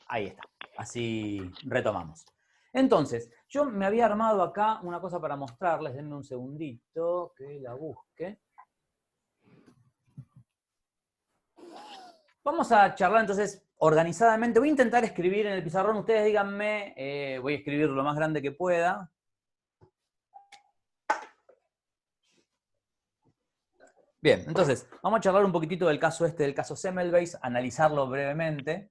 Ahí está. Así retomamos. Entonces, yo me había armado acá una cosa para mostrarles. Denme un segundito que la busque. Vamos a charlar entonces organizadamente. Voy a intentar escribir en el pizarrón. Ustedes díganme, voy a escribir lo más grande que pueda. Bien, entonces, vamos a charlar un poquitito del caso del caso Semmelweis, analizarlo brevemente.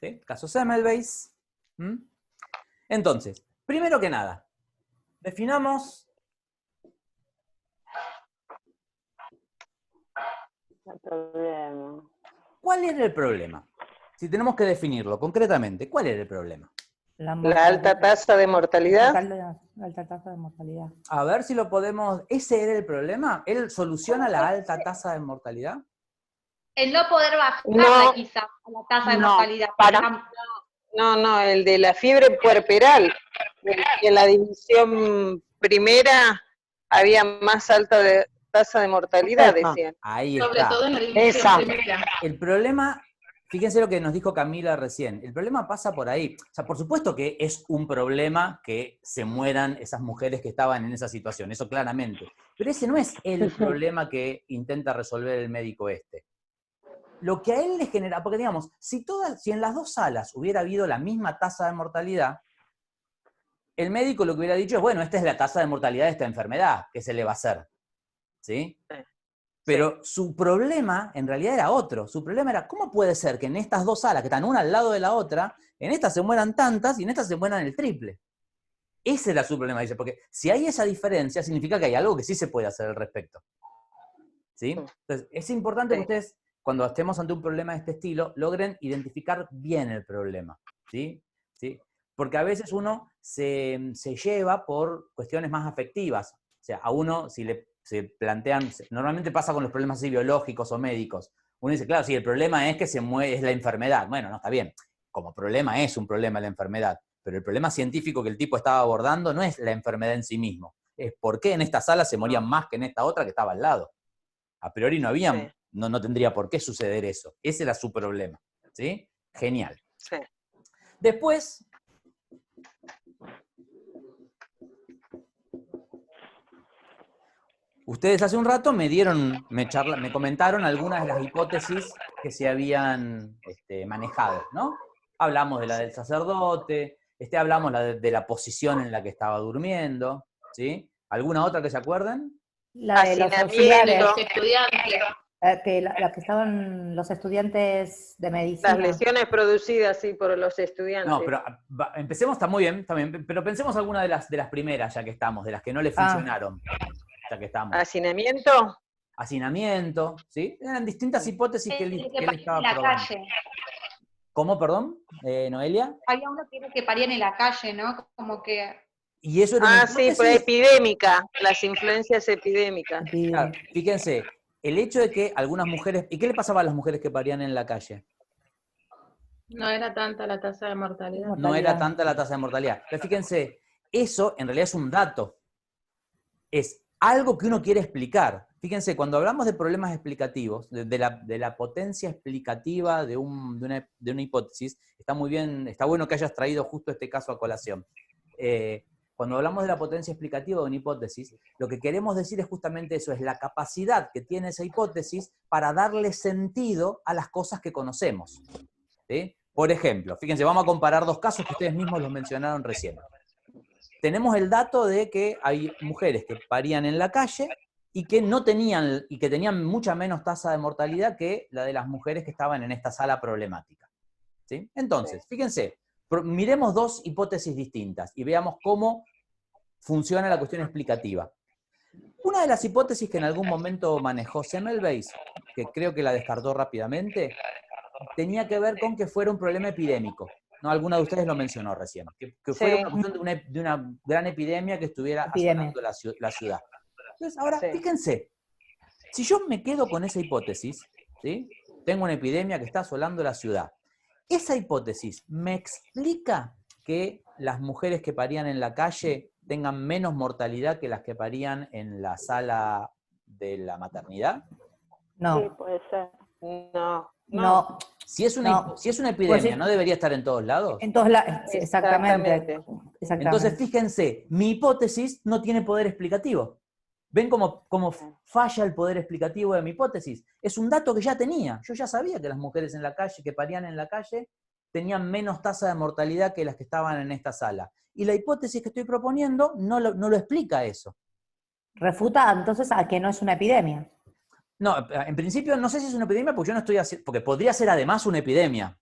¿Sí? Caso Semmelweis. Entonces, primero que nada, definamos el problema. ¿cuál era el problema? Si tenemos que definirlo concretamente, ¿cuál era el problema? La alta tasa de mortalidad. La alta tasa de mortalidad. A ver si lo podemos... ¿Ese era el problema? ¿Él soluciona la alta tasa de mortalidad? El no poder bajarla quizá a la tasa de mortalidad. No, el de la fiebre puerperal. En la división primera había más alta tasa de mortalidad, decían. Ahí está. Sobre todo en la división primera. El problema, fíjense lo que nos dijo Camila recién, el problema pasa por ahí. O sea, por supuesto que es un problema que se mueran esas mujeres que estaban en esa situación, eso claramente. Pero ese no es el problema que intenta resolver el médico este. Lo que a él le genera, porque digamos, si en las dos salas hubiera habido la misma tasa de mortalidad, el médico lo que hubiera dicho es, bueno, esta es la tasa de mortalidad de esta enfermedad, ¿qué se le va a hacer? ¿Sí? Pero su problema en realidad era otro. Su problema era, ¿cómo puede ser que en estas dos salas, que están una al lado de la otra, en estas se mueran tantas y en estas se mueran el triple? Ese era su problema, dice, porque si hay esa diferencia, significa que hay algo que sí se puede hacer al respecto. ¿Sí? Entonces, es importante que ustedes, cuando estemos ante un problema de este estilo, logren identificar bien el problema. ¿Sí? ¿Sí? Porque a veces uno se lleva por cuestiones más afectivas. O sea, a uno, si se plantean, normalmente pasa con los problemas así biológicos o médicos. Uno dice, claro, sí, el problema es que se muere, es la enfermedad. Bueno, no, está bien. Como problema es un problema la enfermedad. Pero el problema científico que el tipo estaba abordando no es la enfermedad en sí mismo. Es por qué en esta sala se morían más que en esta otra que estaba al lado. A priori no había, no tendría por qué suceder eso. Ese era su problema. ¿Sí? Genial. Sí. Después, ustedes hace un rato me comentaron algunas de las hipótesis que se habían manejado, ¿no? Hablamos de la del sacerdote, hablamos de la posición en la que estaba durmiendo, ¿sí? ¿Alguna otra que se acuerden? La de los auxiliares. Los estudiantes. La que estaban los estudiantes de medicina. Las lesiones producidas, sí, por los estudiantes. No, pero empecemos, está muy bien, pero pensemos alguna de las primeras, ya que estamos, de las que no le funcionaron, ya que estamos. ¿Hacinamiento? Hacinamiento, ¿sí? Eran distintas hipótesis que él estaba en la probando. calle. ¿Cómo, perdón, Noelia? Había uno que parían en la calle, ¿no? Como que... Y eso era sí, pero epidémica, las influencias epidémicas. Claro, fíjense, el hecho de que algunas mujeres... ¿Y qué le pasaba a las mujeres que parían en la calle? No era tanta la tasa de mortalidad. No era tanta la tasa de mortalidad. Pero fíjense, eso en realidad es un dato. Es algo que uno quiere explicar. Fíjense, cuando hablamos de problemas explicativos, de la potencia explicativa de una hipótesis, está muy bien, está bueno que hayas traído justo este caso a colación. Cuando hablamos de la potencia explicativa de una hipótesis, lo que queremos decir es justamente eso, es la capacidad que tiene esa hipótesis para darle sentido a las cosas que conocemos. ¿Sí? Por ejemplo, fíjense, vamos a comparar dos casos que ustedes mismos los mencionaron recién. Tenemos el dato de que hay mujeres que parían en la calle y que tenían mucha menos tasa de mortalidad que la de las mujeres que estaban en esta sala problemática. ¿Sí? Entonces, fíjense, miremos dos hipótesis distintas y veamos cómo funciona la cuestión explicativa. Una de las hipótesis que en algún momento manejó Semmelweis, que creo que la descartó rápidamente, tenía que ver con que fuera un problema epidémico. ¿No? Alguna de ustedes lo mencionó recién. Que fuera una cuestión de una gran epidemia que estuviera asolando la ciudad. Entonces, ahora, fíjense, si yo me quedo con esa hipótesis, ¿sí? Tengo una epidemia que está asolando la ciudad. ¿Esa hipótesis me explica que las mujeres que parían en la calle tengan menos mortalidad que las que parían en la sala de la maternidad? No. Sí, puede ser. No. Si es una epidemia, ¿no debería estar en todos lados? En todos lados, exactamente. Entonces, fíjense, mi hipótesis no tiene poder explicativo. ¿Ven cómo falla el poder explicativo de mi hipótesis? Es un dato que ya tenía. Yo ya sabía que las mujeres en la calle, que parían en la calle, tenían menos tasa de mortalidad que las que estaban en esta sala. Y la hipótesis que estoy proponiendo no lo explica eso. Refuta entonces a que no es una epidemia. No, en principio no sé si es una epidemia porque yo no estoy haciendo, porque podría ser además una epidemia.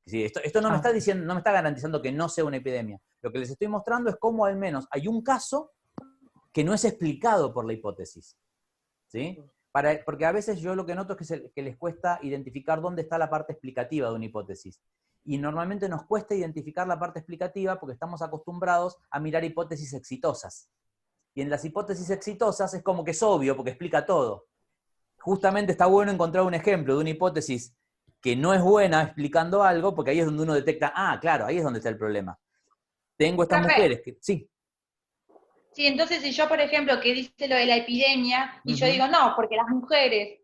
Sí, esto no me está diciendo, no me está garantizando que no sea una epidemia. Lo que les estoy mostrando es cómo al menos hay un caso que no es explicado por la hipótesis. ¿Sí? Porque a veces yo lo que noto es que les cuesta identificar dónde está la parte explicativa de una hipótesis. Y normalmente nos cuesta identificar la parte explicativa porque estamos acostumbrados a mirar hipótesis exitosas. Y en las hipótesis exitosas es como que es obvio porque explica todo. Justamente está bueno encontrar un ejemplo de una hipótesis que no es buena explicando algo, porque ahí es donde uno detecta, claro, ahí es donde está el problema. Tengo estas mujeres que... Sí. Sí, entonces si yo, por ejemplo, que dice lo de la epidemia, y yo digo, no, porque las mujeres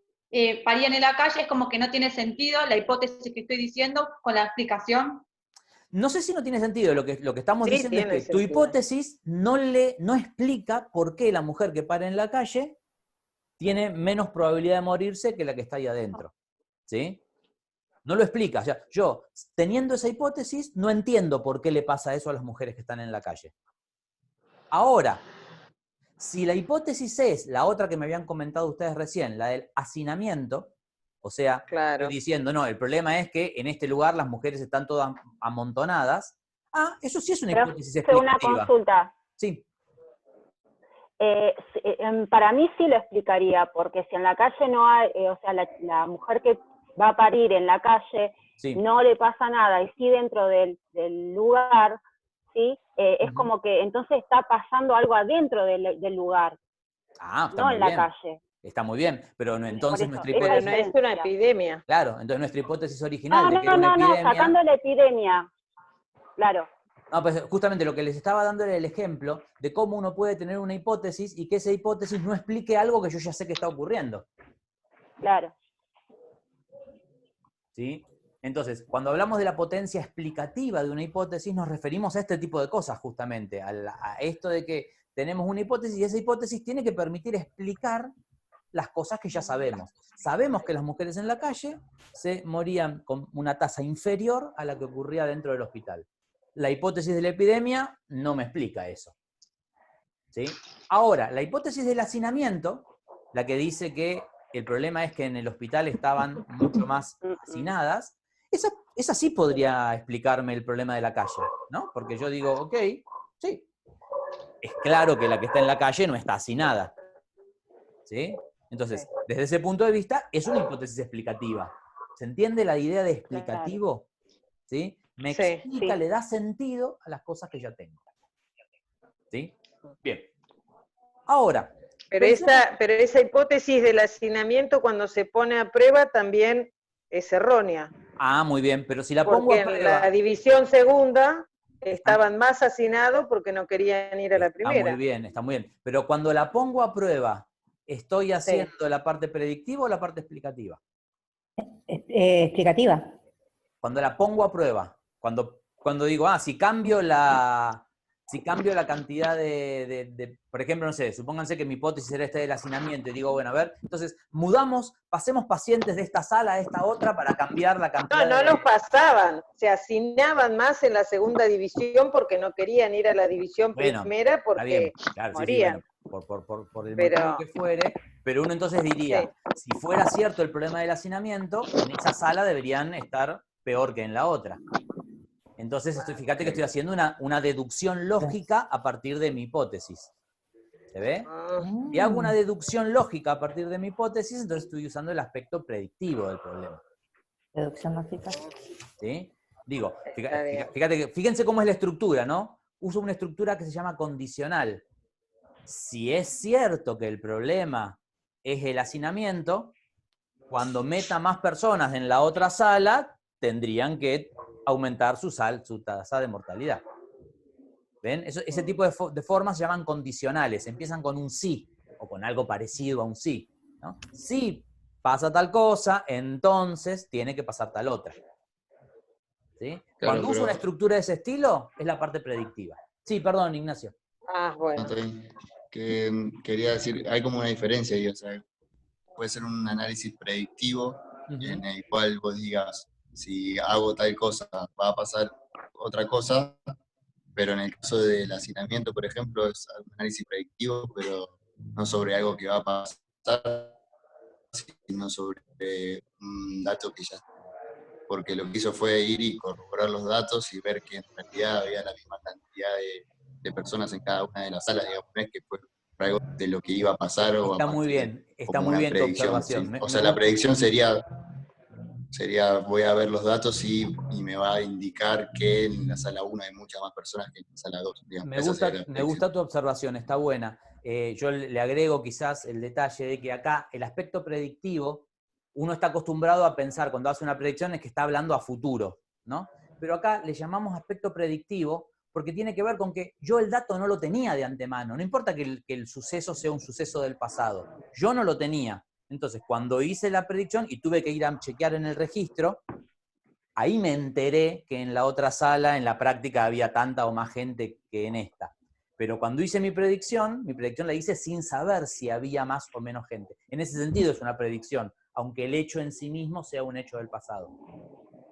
parían en la calle, es como que no tiene sentido la hipótesis que estoy diciendo con la explicación. No sé si no tiene sentido, lo que estamos diciendo es que sentido. Tu hipótesis no explica por qué la mujer que para en la calle tiene menos probabilidad de morirse que la que está ahí adentro. ¿Sí? No lo explica. O sea, yo, teniendo esa hipótesis, no entiendo por qué le pasa eso a las mujeres que están en la calle. Ahora, si la hipótesis es la otra que me habían comentado ustedes recién, la del hacinamiento, o sea, estoy diciendo, no, el problema es que en este lugar las mujeres están todas amontonadas. Eso sí es una hipótesis explicativa. Una consulta. Sí. Para mí sí lo explicaría, porque si en la calle no hay, o sea, la mujer que va a parir en la calle no le pasa nada, y sí dentro del lugar, ¿sí? Es como que entonces está pasando algo adentro del lugar, no en la calle. Está muy bien, pero no, entonces nuestra hipótesis... Pero no es una epidemia. Claro, entonces nuestra hipótesis original de que era una epidemia... sacando la epidemia, claro. No, pues justamente lo que les estaba dando era el ejemplo de cómo uno puede tener una hipótesis y que esa hipótesis no explique algo que yo ya sé que está ocurriendo. Claro. ¿Sí? Entonces, cuando hablamos de la potencia explicativa de una hipótesis, nos referimos a este tipo de cosas justamente, a esto de que tenemos una hipótesis y esa hipótesis tiene que permitir explicar las cosas que ya sabemos. Sabemos que las mujeres en la calle se morían con una tasa inferior a la que ocurría dentro del hospital. La hipótesis de la epidemia no me explica eso. ¿Sí? Ahora, la hipótesis del hacinamiento, la que dice que el problema es que en el hospital estaban mucho más hacinadas, esa sí podría explicarme el problema de la calle, ¿no? Porque yo digo, ok, sí, es claro que la que está en la calle no está hacinada. ¿Sí? Entonces, desde ese punto de vista, es una hipótesis explicativa. ¿Se entiende la idea de explicativo? ¿Sí? Me explica, le da sentido a las cosas que ya tengo. ¿Sí? Bien. Ahora. Pero esa hipótesis del hacinamiento cuando se pone a prueba también es errónea. Muy bien, pero si la pongo a prueba... Porque en la división segunda estaban más hacinados porque no querían ir a la primera. Está muy bien. Pero cuando la pongo a prueba, ¿estoy haciendo la parte predictiva o la parte explicativa? Explicativa. Cuando la pongo a prueba, cuando digo, si cambio la cantidad de, por ejemplo, no sé, supónganse que mi hipótesis era esta del hacinamiento, y digo, bueno, a ver, entonces, pasemos pacientes de esta sala a esta otra para cambiar la cantidad No los pasaban, se hacinaban más en la segunda división porque no querían ir a la división primera porque morían. Sí, por el motivo que fuere, pero uno entonces diría, si fuera cierto el problema del hacinamiento, en esa sala deberían estar peor que en la otra. Entonces, fíjate que estoy haciendo una deducción lógica a partir de mi hipótesis. ¿Se ve? Si hago una deducción lógica a partir de mi hipótesis, entonces estoy usando el aspecto predictivo del problema. Deducción lógica. ¿Sí? Digo, fíjense cómo es la estructura, ¿no? Uso una estructura que se llama condicional. Si es cierto que el problema es el hacinamiento, cuando meta más personas en la otra sala, tendrían que aumentar su tasa de mortalidad. ¿Ven? Ese tipo de formas se llaman condicionales, empiezan con un sí, o con algo parecido a un sí. ¿no? Si pasa tal cosa, entonces tiene que pasar tal otra. ¿Sí? Claro, Cuando uso una estructura de ese estilo, es la parte predictiva. Sí, perdón, Ignacio. Bueno. Que quería decir, hay como una diferencia ahí, o sea, puede ser un análisis predictivo en el cual vos digas, si hago tal cosa, va a pasar otra cosa, pero en el caso del hacinamiento, por ejemplo, es un análisis predictivo, pero no sobre algo que va a pasar, sino sobre un dato que ya... Porque lo que hizo fue ir y corroborar los datos y ver que en realidad había la misma cantidad de personas en cada una de las salas, digamos, no es que fue algo de lo que iba a pasar o Está a muy partir bien, de está como muy una bien tu predicción. observación. ¿sí? O sea, la predicción sería voy a ver los datos y me va a indicar que en la sala 1 hay muchas más personas que en la sala 2. Digamos. Me gusta tu observación, está buena. Yo le agrego quizás el detalle de que acá el aspecto predictivo, uno está acostumbrado a pensar cuando hace una predicción es que está hablando a futuro, ¿no? Pero acá le llamamos aspecto predictivo porque tiene que ver con que yo el dato no lo tenía de antemano, no importa que el suceso sea un suceso del pasado, yo no lo tenía. Entonces, cuando hice la predicción y tuve que ir a chequear en el registro, ahí me enteré que en la otra sala, en la práctica, había tanta o más gente que en esta. Pero cuando hice mi predicción la hice sin saber si había más o menos gente. En ese sentido es una predicción, aunque el hecho en sí mismo sea un hecho del pasado.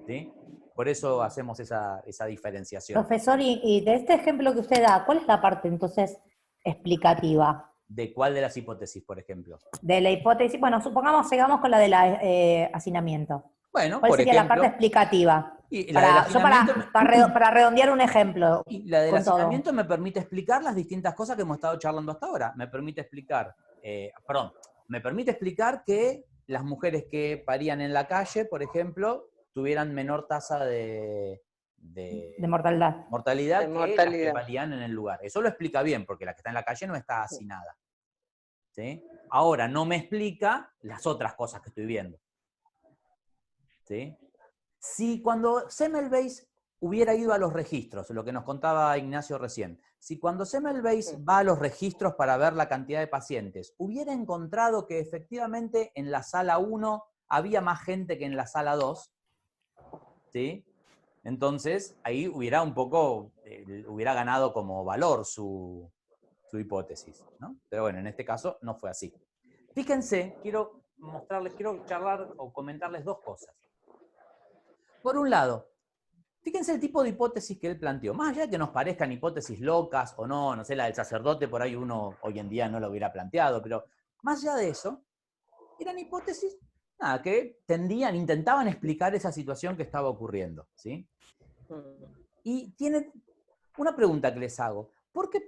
¿Sí? Por eso hacemos esa diferenciación. Profesor, y de este ejemplo que usted da, ¿cuál es la parte entonces explicativa? ¿De cuál de las hipótesis, por ejemplo? De la hipótesis, bueno, supongamos, sigamos con la del hacinamiento. Bueno, ¿Cuál por sería ejemplo, la parte explicativa? y la del hacinamiento, Para redondear un ejemplo. y la del con todo. hacinamiento me permite explicar las distintas cosas que hemos estado charlando hasta ahora. Me permite explicar, que las mujeres que parían en la calle, por ejemplo, tuvieran menor tasa de mortalidad. Mortalidad que las que parían en el lugar. Eso lo explica bien, porque la que está en la calle no está hacinada. ¿Sí? Ahora, no me explica las otras cosas que estoy viendo. ¿Sí? Si cuando Semmelweis hubiera ido a los registros, lo que nos contaba Ignacio recién, si cuando Semmelweis va a los registros para ver la cantidad de pacientes, hubiera encontrado que efectivamente en la sala 1 había más gente que en la sala 2, ¿sí? Entonces, ahí hubiera hubiera ganado como valor su hipótesis, ¿no? Pero bueno, en este caso no fue así. Fíjense, quiero charlar o comentarles dos cosas. Por un lado, fíjense el tipo de hipótesis que él planteó. Más allá de que nos parezcan hipótesis locas o no sé, la del sacerdote por ahí uno hoy en día no lo hubiera planteado, pero más allá de eso, eran hipótesis que intentaban explicar esa situación que estaba ocurriendo, ¿sí? Y tiene una pregunta que les hago. ¿Por qué,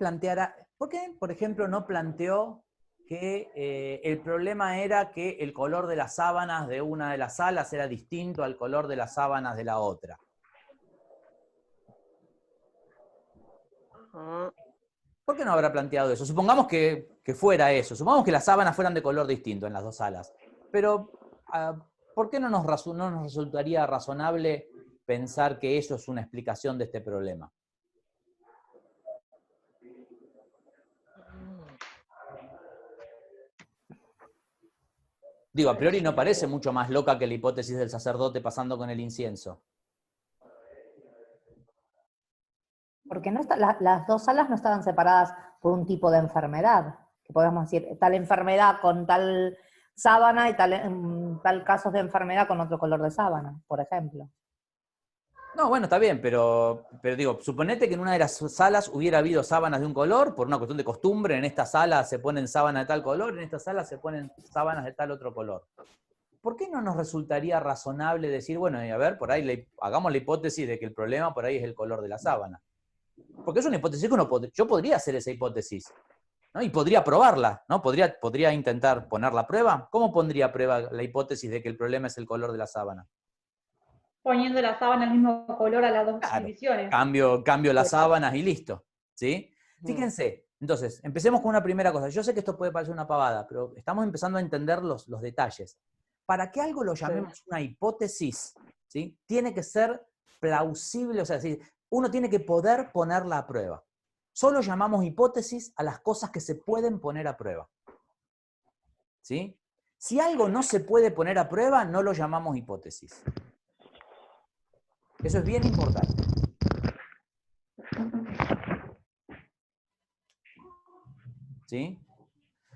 por ejemplo, no planteó que el problema era que el color de las sábanas de una de las salas era distinto al color de las sábanas de la otra? ¿Por qué no habrá planteado eso? Supongamos que fuera eso. Supongamos que las sábanas fueran de color distinto en las dos salas. Pero, ¿por qué no nos resultaría razonable pensar que eso es una explicación de este problema? Digo, a priori no parece mucho más loca que la hipótesis del sacerdote pasando con el incienso. Porque las dos salas no estaban separadas por un tipo de enfermedad. Que podemos decir, tal enfermedad con tal sábana y tal casos de enfermedad con otro color de sábana, por ejemplo. No, bueno, está bien, pero digo, suponete que en una de las salas hubiera habido sábanas de un color, por una cuestión de costumbre, en esta sala se ponen sábanas de tal color, en esta sala se ponen sábanas de tal otro color. ¿Por qué no nos resultaría razonable decir, bueno, a ver, por ahí hagamos la hipótesis de que el problema por ahí es el color de la sábana? Porque es una hipótesis que yo podría hacer esa hipótesis, ¿no? Y podría probarla, ¿no? Podría intentar poner la prueba. ¿Cómo pondría a prueba la hipótesis de que el problema es el color de la sábana? Poniendo la sábana al mismo color a las dos divisiones. Cambio las sábanas y listo, ¿sí? Fíjense, entonces, empecemos con una primera cosa. Yo sé que esto puede parecer una pavada, pero estamos empezando a entender los detalles. Para que algo lo llamemos una hipótesis, ¿sí? Tiene que ser plausible, o sea, uno tiene que poder ponerla a prueba. Solo llamamos hipótesis a las cosas que se pueden poner a prueba, ¿sí? Si algo no se puede poner a prueba, no lo llamamos hipótesis. Eso es bien importante. ¿Sí?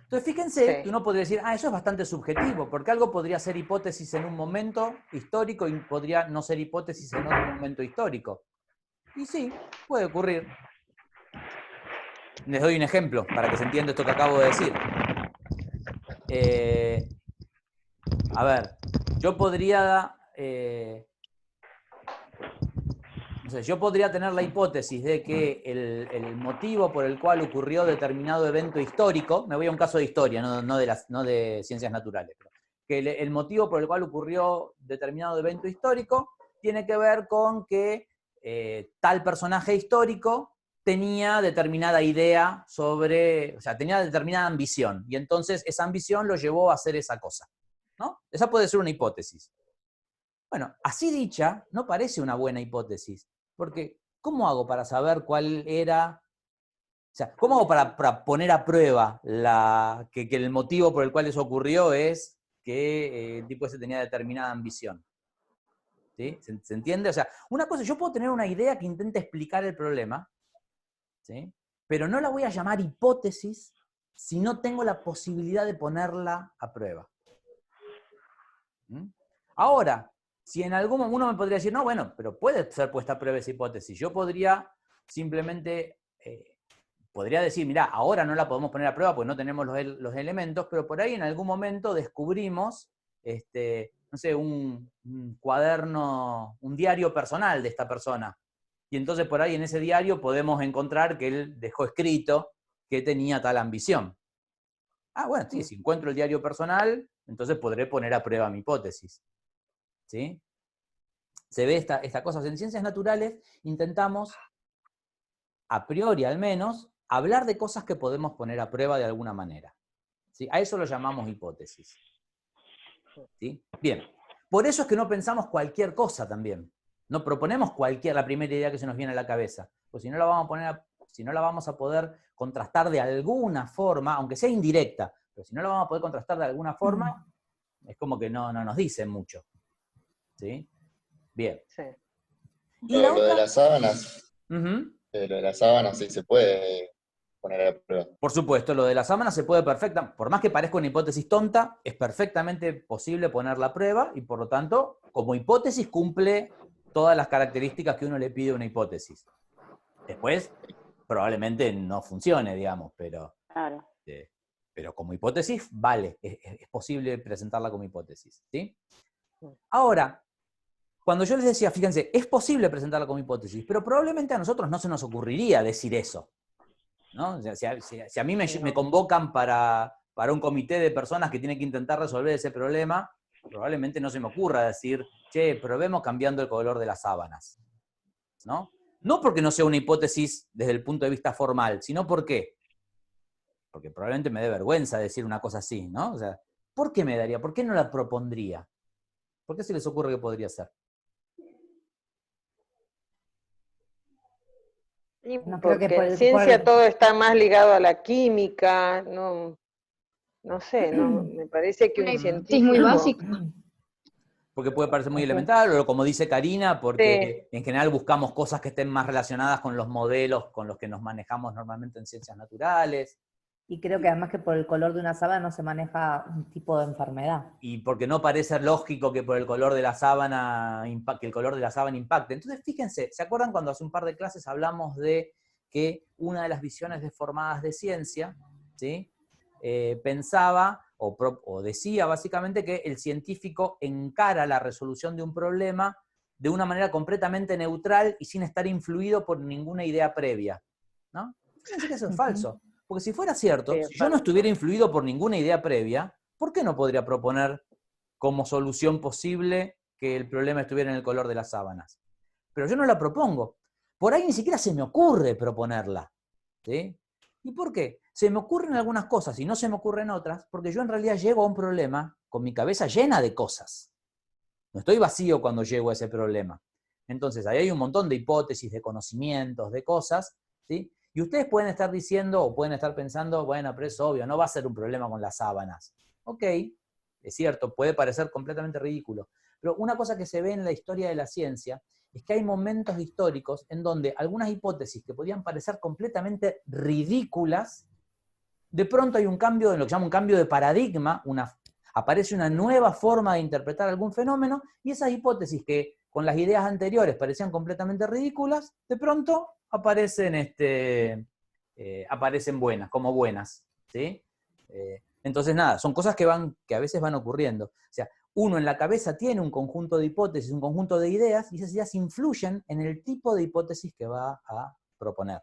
Entonces, fíjense que uno podría decir, eso es bastante subjetivo, porque algo podría ser hipótesis en un momento histórico y podría no ser hipótesis en otro momento histórico. Y sí, puede ocurrir. Les doy un ejemplo para que se entienda esto que acabo de decir. A ver, yo podría... no sé, yo podría tener la hipótesis de que el motivo por el cual ocurrió determinado evento histórico, me voy a un caso de historia, no de ciencias naturales, pero que el motivo por el cual ocurrió determinado evento histórico tiene que ver con que tal personaje histórico tenía determinada idea sobre, o sea, tenía determinada ambición, y entonces esa ambición lo llevó a hacer esa cosa, ¿no? Esa puede ser una hipótesis. Bueno, así dicha, no parece una buena hipótesis. Porque, ¿cómo hago para saber cuál era? O sea, ¿cómo hago para poner a prueba que el motivo por el cual eso ocurrió es que el tipo ese tenía determinada ambición? ¿Sí? ¿Se entiende? O sea, una cosa, yo puedo tener una idea que intente explicar el problema, ¿sí? Pero no la voy a llamar hipótesis si no tengo la posibilidad de ponerla a prueba. ¿Mm? Ahora, si en algún momento uno me podría decir, no, bueno, pero puede ser puesta a prueba esa hipótesis. Yo podría simplemente, podría decir, mira, ahora no la podemos poner a prueba porque no tenemos los elementos, pero por ahí en algún momento descubrimos, no sé, un cuaderno, un diario personal de esta persona. Y entonces por ahí en ese diario podemos encontrar que él dejó escrito que tenía tal ambición. Ah, bueno, sí, si encuentro el diario personal, entonces podré poner a prueba mi hipótesis. ¿Sí? Se ve esta cosa. En ciencias naturales intentamos, a priori al menos, hablar de cosas que podemos poner a prueba de alguna manera. ¿Sí? A eso lo llamamos hipótesis. ¿Sí? Bien. Por eso es que no pensamos cualquier cosa también. No proponemos la primera idea que se nos viene a la cabeza. Pues si no la vamos a poder contrastar de alguna forma, aunque sea indirecta, pero si no la vamos a poder contrastar de alguna forma, es como que no nos dicen mucho. ¿Sí? Bien. Sí. Y lo de las sábanas. Uh-huh. Lo de las sábanas sí se puede poner a prueba. Por supuesto, lo de las sábanas se puede por más que parezca una hipótesis tonta, es perfectamente posible ponerla a prueba y por lo tanto, como hipótesis cumple todas las características que uno le pide a una hipótesis. Después, probablemente no funcione, digamos, pero, Claro. pero como hipótesis, vale, es posible presentarla como hipótesis, ¿sí? Ahora, cuando yo les decía, fíjense, es posible presentarla como hipótesis, pero probablemente a nosotros no se nos ocurriría decir eso, ¿no? O sea, si a mí me convocan para un comité de personas que tienen que intentar resolver ese problema, probablemente no se me ocurra decir, che, probemos cambiando el color de las sábanas, ¿no? No porque no sea una hipótesis desde el punto de vista formal, sino ¿por qué? Porque probablemente me dé vergüenza decir una cosa así, ¿no? O sea, ¿por qué me daría? ¿Por qué no la propondría? ¿Por qué se les ocurre que podría ser? Y No creo que porque por en el- ciencia por- todo está más ligado a la química, no sé, me parece que un Sí, científico... muy básico. Porque puede parecer muy elemental, o como dice Karina, porque Sí. en general buscamos cosas que estén más relacionadas con los modelos con los que nos manejamos normalmente en ciencias naturales. Y creo que además que por el color de una sábana no se maneja un tipo de enfermedad. Y porque no parece lógico que por el color de la sábana que el color de la sábana impacte. Entonces, fíjense, ¿se acuerdan cuando hace un par de clases hablamos de que una de las visiones deformadas de ciencia, ¿sí? Pensaba o decía básicamente que el científico encara la resolución de un problema de una manera completamente neutral y sin estar influido por ninguna idea previa, ¿no? Fíjense que eso es falso. Porque si fuera cierto, Sí, si yo no estuviera influido por ninguna idea previa, ¿por qué no podría proponer como solución posible que el problema estuviera en el color de las sábanas? Pero yo no la propongo. Por ahí ni siquiera se me ocurre proponerla. ¿Sí? ¿Y por qué? Se me ocurren algunas cosas y no se me ocurren otras, porque yo en realidad llego a un problema con mi cabeza llena de cosas. No estoy vacío cuando llego a ese problema. Entonces, ahí hay un montón de hipótesis, de conocimientos, de cosas, ¿sí? Y ustedes pueden estar diciendo o pueden estar pensando, bueno, pero es obvio, no va a ser un problema con las sábanas. Ok, es cierto, puede parecer completamente ridículo. Pero una cosa que se ve en la historia de la ciencia es que hay momentos históricos en donde algunas hipótesis que podían parecer completamente ridículas, de pronto hay un cambio, en lo que se llama un cambio de paradigma, aparece una nueva forma de interpretar algún fenómeno, y esas hipótesis que con las ideas anteriores parecían completamente ridículas, de pronto aparecen, aparecen buenas, como buenas, ¿sí? Entonces, nada, son cosas que a veces van ocurriendo. O sea, uno en la cabeza tiene un conjunto de hipótesis, un conjunto de ideas, y esas ideas influyen en el tipo de hipótesis que va a proponer.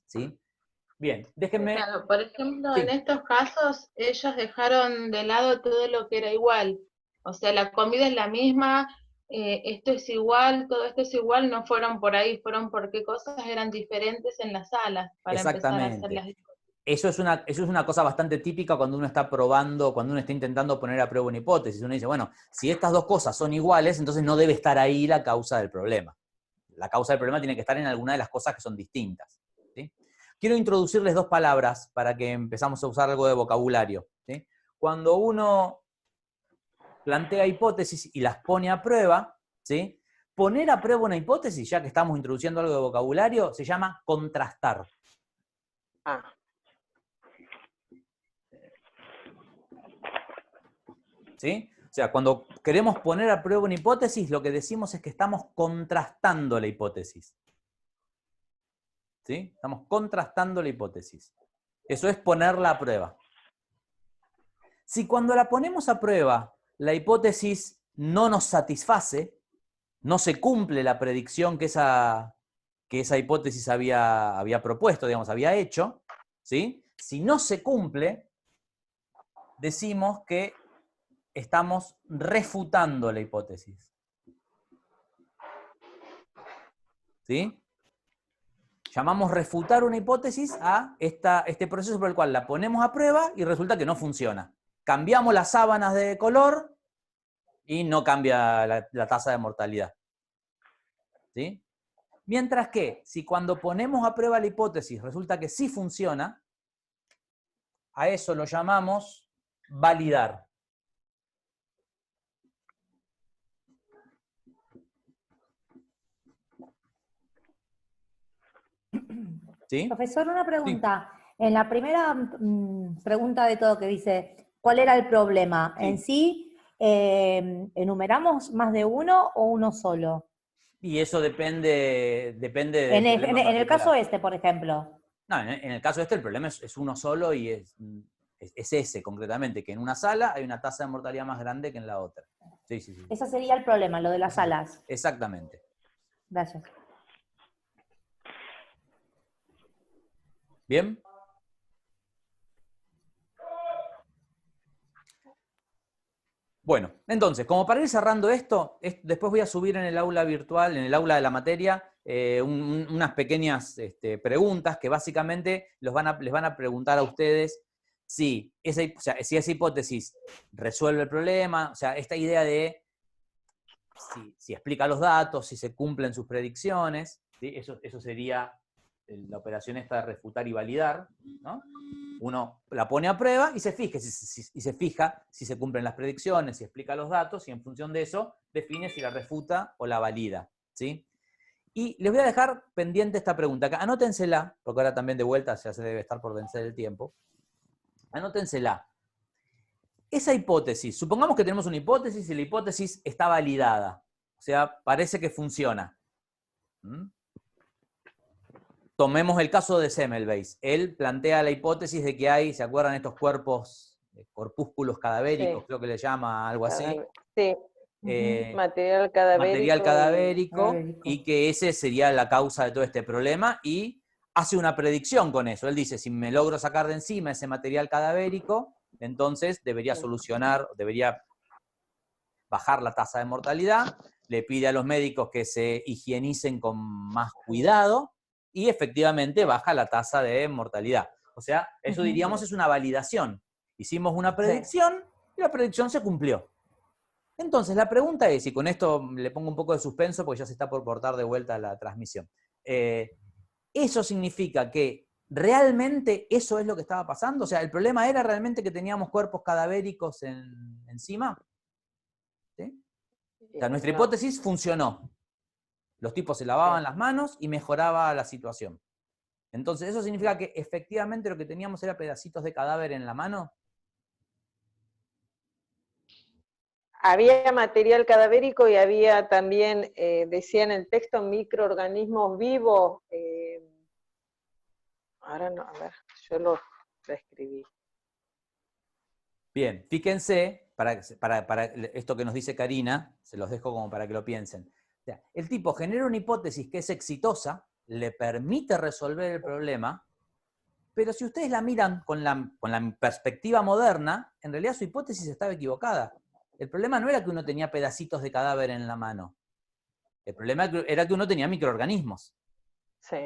¿Sí? Bien, déjenme... Claro, por ejemplo, sí. en estos casos, ellos dejaron de lado todo lo que era igual. O sea, la comida es la misma, esto es igual, todo esto es igual, no fueron por ahí, fueron porque cosas eran diferentes en las salas para empezar a hacer las... Eso es una cosa bastante típica cuando uno está probando, cuando uno está intentando poner a prueba una hipótesis. Uno dice, bueno, si estas dos cosas son iguales, entonces no debe estar ahí la causa del problema. La causa del problema tiene que estar en alguna de las cosas que son distintas. ¿Sí? Quiero introducirles dos palabras para que empezamos a usar algo de vocabulario. ¿Sí? Cuando uno plantea hipótesis y las pone a prueba, ¿sí? Poner a prueba una hipótesis, ya que estamos introduciendo algo de vocabulario, se llama contrastar. ¿Sí? O sea, cuando queremos poner a prueba una hipótesis, lo que decimos es que estamos contrastando la hipótesis. ¿Sí? Estamos contrastando la hipótesis. Eso es ponerla a prueba. Si cuando la ponemos a prueba, la hipótesis no nos satisface, no se cumple la predicción que esa hipótesis había propuesto, digamos, había hecho, ¿sí? Si no se cumple, decimos que estamos refutando la hipótesis. ¿Sí? Llamamos refutar una hipótesis a este proceso por el cual la ponemos a prueba y resulta que no funciona. Cambiamos las sábanas de color y no cambia la tasa de mortalidad. ¿Sí? Mientras que, si cuando ponemos a prueba la hipótesis resulta que sí funciona, a eso lo llamamos validar. ¿Sí? Profesor, una pregunta. Sí. En la primera pregunta de todo que dice, ¿cuál era el problema? Sí. En sí, ¿enumeramos más de uno o uno solo? Y eso depende de... En el caso este, por ejemplo. No, en el caso este el problema es uno solo y es ese concretamente, que en una sala hay una tasa de mortalidad más grande que en la otra. Sí, sí, sí. Ese sería el problema, lo de las salas. Exactamente. Gracias. ¿Bien? Bueno, entonces, como para ir cerrando esto, después voy a subir en el aula virtual, en el aula de la materia, unas pequeñas preguntas que básicamente les van a preguntar a ustedes si esa hipótesis resuelve el problema, o sea, esta idea de si explica los datos, si se cumplen sus predicciones, ¿sí? Eso sería la operación esta de refutar y validar, ¿no? Uno la pone a prueba y se fija si se cumplen las predicciones, si explica los datos, y en función de eso define si la refuta o la valida, ¿sí? Y les voy a dejar pendiente esta pregunta. Anótensela, porque ahora también de vuelta ya se debe estar por vencer el tiempo. Anótensela. Esa hipótesis, supongamos que tenemos una hipótesis y la hipótesis está validada, o sea, parece que funciona. Tomemos el caso de Semmelweis. Él plantea la hipótesis de que hay, ¿se acuerdan estos cuerpos, corpúsculos cadavéricos, sí, creo que le llama algo así? Sí, material cadavérico. Y que ese sería la causa de todo este problema, y hace una predicción con eso. Él dice, si me logro sacar de encima ese material cadavérico, entonces debería debería bajar la tasa de mortalidad, le pide a los médicos que se higienicen con más cuidado, y efectivamente baja la tasa de mortalidad. O sea, eso diríamos es una validación. Hicimos una predicción y la predicción se cumplió. Entonces, la pregunta es, y con esto le pongo un poco de suspenso porque ya se está por cortar de vuelta la transmisión. ¿Eso significa que realmente eso es lo que estaba pasando? O sea, ¿el problema era realmente que teníamos cuerpos cadavéricos en encima. ¿Sí? O sea, nuestra hipótesis funcionó. Los tipos se lavaban las manos y mejoraba la situación. Entonces, ¿eso significa que efectivamente lo que teníamos era pedacitos de cadáver en la mano? Había material cadavérico y había también, decía en el texto, microorganismos vivos. Ahora no, a ver, yo lo escribí. Bien, fíjense, para esto que nos dice Karina, se los dejo como para que lo piensen. O sea, el tipo genera una hipótesis que es exitosa, le permite resolver el problema, pero si ustedes la miran con la perspectiva moderna, en realidad su hipótesis estaba equivocada. El problema no era que uno tenía pedacitos de cadáver en la mano. El problema era que uno tenía microorganismos. Sí.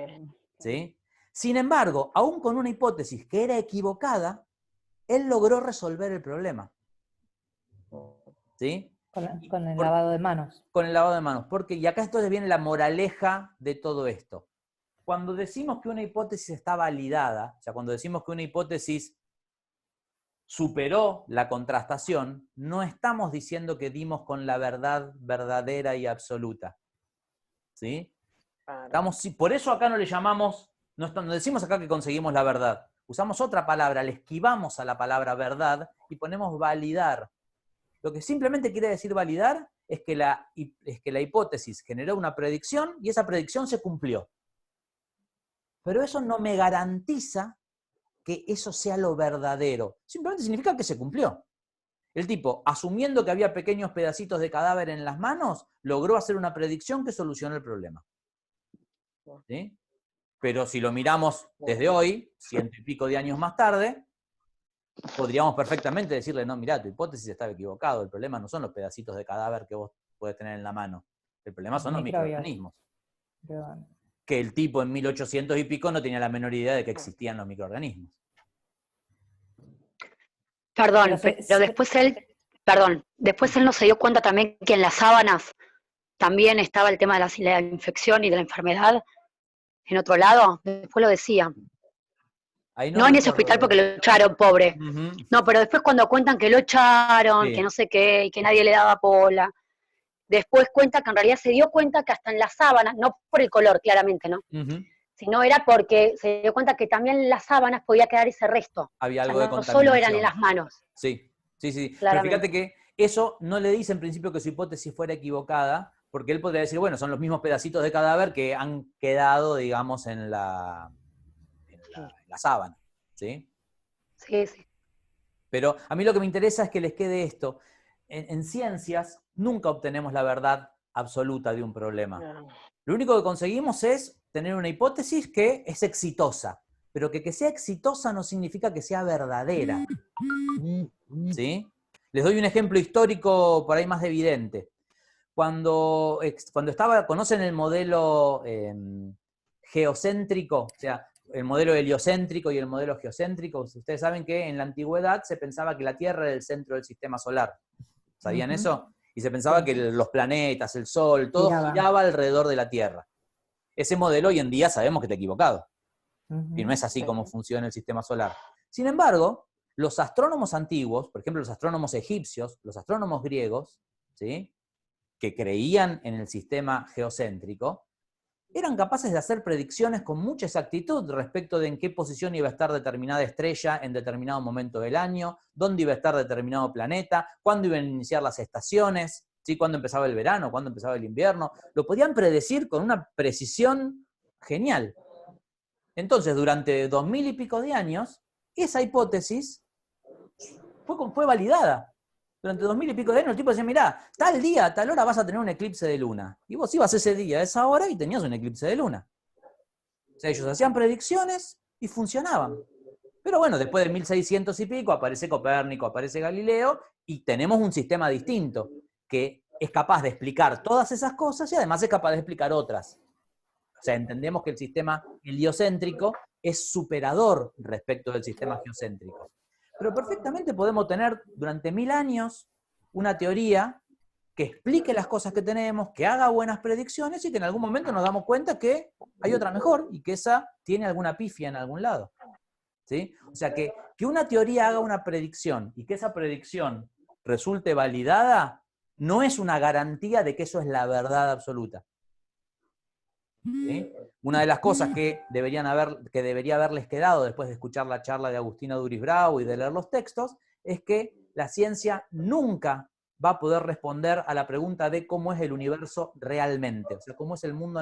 ¿Sí? Sin embargo, aún con una hipótesis que era equivocada, él logró resolver el problema. ¿Sí? Con el lavado de manos. Con el lavado de manos. Porque, y acá entonces viene la moraleja de todo esto. Cuando decimos que una hipótesis está validada, o sea, cuando decimos que una hipótesis superó la contrastación, no estamos diciendo que dimos con la verdad verdadera y absoluta. ¿Sí? Por eso acá no le llamamos, no decimos acá que conseguimos la verdad. Usamos otra palabra, le esquivamos a la palabra verdad y ponemos validar. Lo que simplemente quiere decir validar es que la hipótesis generó una predicción y esa predicción se cumplió. Pero eso no me garantiza que eso sea lo verdadero. Simplemente significa que se cumplió. El tipo, asumiendo que había pequeños pedacitos de cadáver en las manos, logró hacer una predicción que solucionó el problema. ¿Sí? Pero si lo miramos desde hoy, 100 y pico de años más tarde, podríamos perfectamente decirle, no, mirá, tu hipótesis estaba equivocado, el problema no son los pedacitos de cadáver que vos podés tener en la mano, el problema son los microorganismos. Que el tipo en 1800 y pico no tenía la menor idea de que existían los microorganismos. Perdón, pero después él no se dio cuenta también que en las sábanas también estaba el tema de la infección y de la enfermedad. En otro lado, después lo decía. No en ese hospital porque lo echaron, pobre. No, pero después cuando cuentan que lo echaron, que no sé qué, y que nadie le daba bola. Después cuenta que en realidad se dio cuenta que hasta en las sábanas, no por el color, claramente, ¿no? Sino era porque se dio cuenta que también en las sábanas podía quedar ese resto. Había algo de contaminación. No solo eran en las manos. Sí. Pero fíjate que eso no le dice en principio que su hipótesis fuera equivocada, porque él podría decir, bueno, son los mismos pedacitos de cadáver que han quedado, digamos, en la sábana. ¿Sí? Sí. Pero a mí lo que me interesa es que les quede esto. En ciencias nunca obtenemos la verdad absoluta de un problema. Lo único que conseguimos es tener una hipótesis que es exitosa, pero que sea exitosa no significa que sea verdadera. ¿Sí? Les doy un ejemplo histórico por ahí más evidente. Cuando conocen el modelo geocéntrico, o sea, el modelo heliocéntrico y el modelo geocéntrico, ustedes saben que en la antigüedad se pensaba que la Tierra era el centro del sistema solar. ¿Sabían eso? Y se pensaba que los planetas, el Sol, todo giraba alrededor de la Tierra. Ese modelo hoy en día sabemos que está equivocado. Y no es así como funciona el sistema solar. Sin embargo, los astrónomos antiguos, por ejemplo los astrónomos egipcios, los astrónomos griegos, ¿sí?, que creían en el sistema geocéntrico, eran capaces de hacer predicciones con mucha exactitud respecto de en qué posición iba a estar determinada estrella en determinado momento del año, dónde iba a estar determinado planeta, cuándo iban a iniciar las estaciones, ¿sí?, cuándo empezaba el verano, cuándo empezaba el invierno. Lo podían predecir con una precisión genial. Entonces, durante 2000 y pico de años, esa hipótesis fue validada. Durante 2000 y pico de años el tipo decía, mirá, tal día, tal hora vas a tener un eclipse de luna. Y vos ibas ese día, a esa hora, y tenías un eclipse de luna. O sea, ellos hacían predicciones y funcionaban. Pero bueno, después de 1600 y pico aparece Copérnico, aparece Galileo, y tenemos un sistema distinto, que es capaz de explicar todas esas cosas y además es capaz de explicar otras. O sea, entendemos que el sistema heliocéntrico es superador respecto del sistema geocéntrico. Pero perfectamente podemos tener durante 1000 años una teoría que explique las cosas que tenemos, que haga buenas predicciones y que en algún momento nos damos cuenta que hay otra mejor y que esa tiene alguna pifia en algún lado. ¿Sí? O sea, que una teoría haga una predicción y que esa predicción resulte validada, no es una garantía de que eso es la verdad absoluta. ¿Sí? Una de las cosas que debería haberles quedado después de escuchar la charla de Agustina Duris Bravo y de leer los textos, es que la ciencia nunca va a poder responder a la pregunta de cómo es el universo realmente, o sea, cómo es el mundo